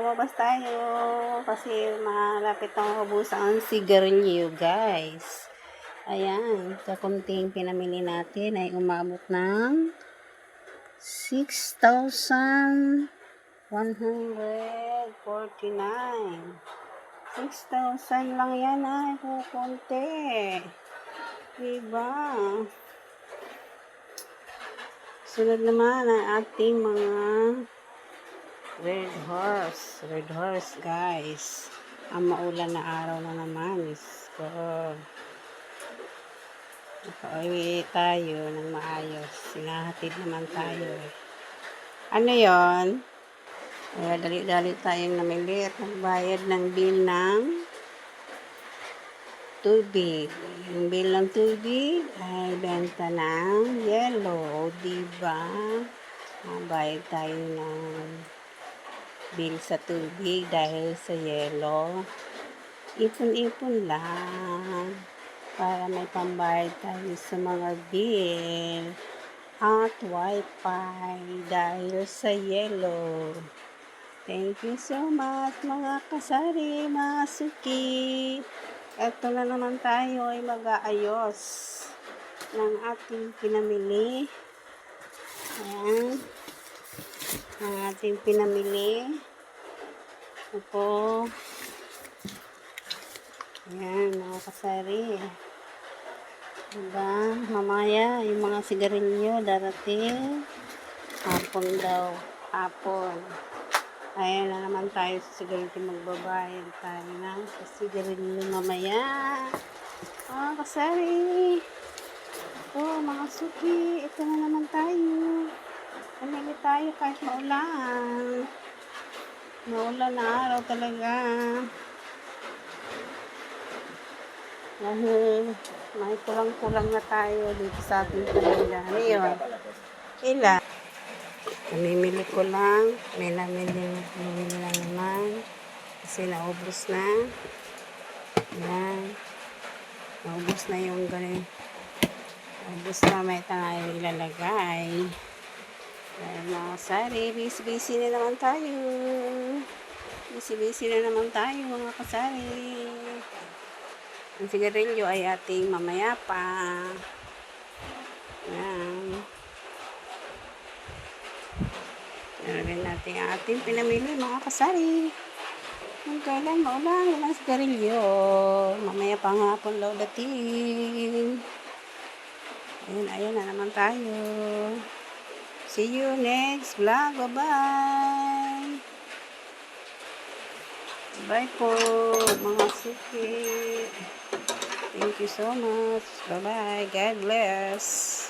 lumabas tayo kasi malapit na maubos ang sigarilyo, guys. Ayan, kakunting pinamili natin ay umabot ng 6,149. 6,000 lang yan ay kukunti. Diba? Sunod naman ang ating mga Red Horse, guys. Ang maulan na araw na naman. So, nakauwi tayo ng maayos. Sinahatid naman tayo. Ano yon? Kaya dali-dali tayong namili at nagbayad ng bill ng tubig. Yung bill ng tubig ay benta ng yellow. Diba? Bayad tayo ng bill sa tubig dahil sa yellow. Ipon-ipon lang para may pambayad tayo sa mga bill at wifi dahil sa yellow. Thank you so much mga kasari, mga suki. Ito na naman tayo ay mag-aayos ng ating pinamili. Ayan. Ang ating pinamili. Ito. Ayan, mga kasari. Diba? Mamaya, yung mga sigarilyo darating. Hapon daw. Hapon. Ayan na naman tayo sa sigarilyo. Magbabayad tayo na sa sigarilyo mamaya. Mga kasari. Ito, mga suki. Ito na naman tayo. Pamili tayo kahit maulan. Maulan na araw talaga. Dahil may kulang-kulang na tayo dito sa ating paninda. Ngayon, ilan? Namimili ko lang. May namimili lang naman. Kasi naubos na. Ayan. Naubos na yung ganun. Naubos na, may tayo ilalagay. Dahil mga kasari, busy-busy na naman tayo. Busy-busy na naman tayo mga kasari. Ang sigarilyo ay ating mamaya pa. Ayan. Nalagyan natin ang ating pinamili mga kasari. Kung kailan maulan, walang sigarilyo. Mamaya pa nga hapon daw dating. Ayan na naman tayo. See you next vlog. Bye-bye. Bye po, mga suki. Thank you so much. Bye-bye. God bless.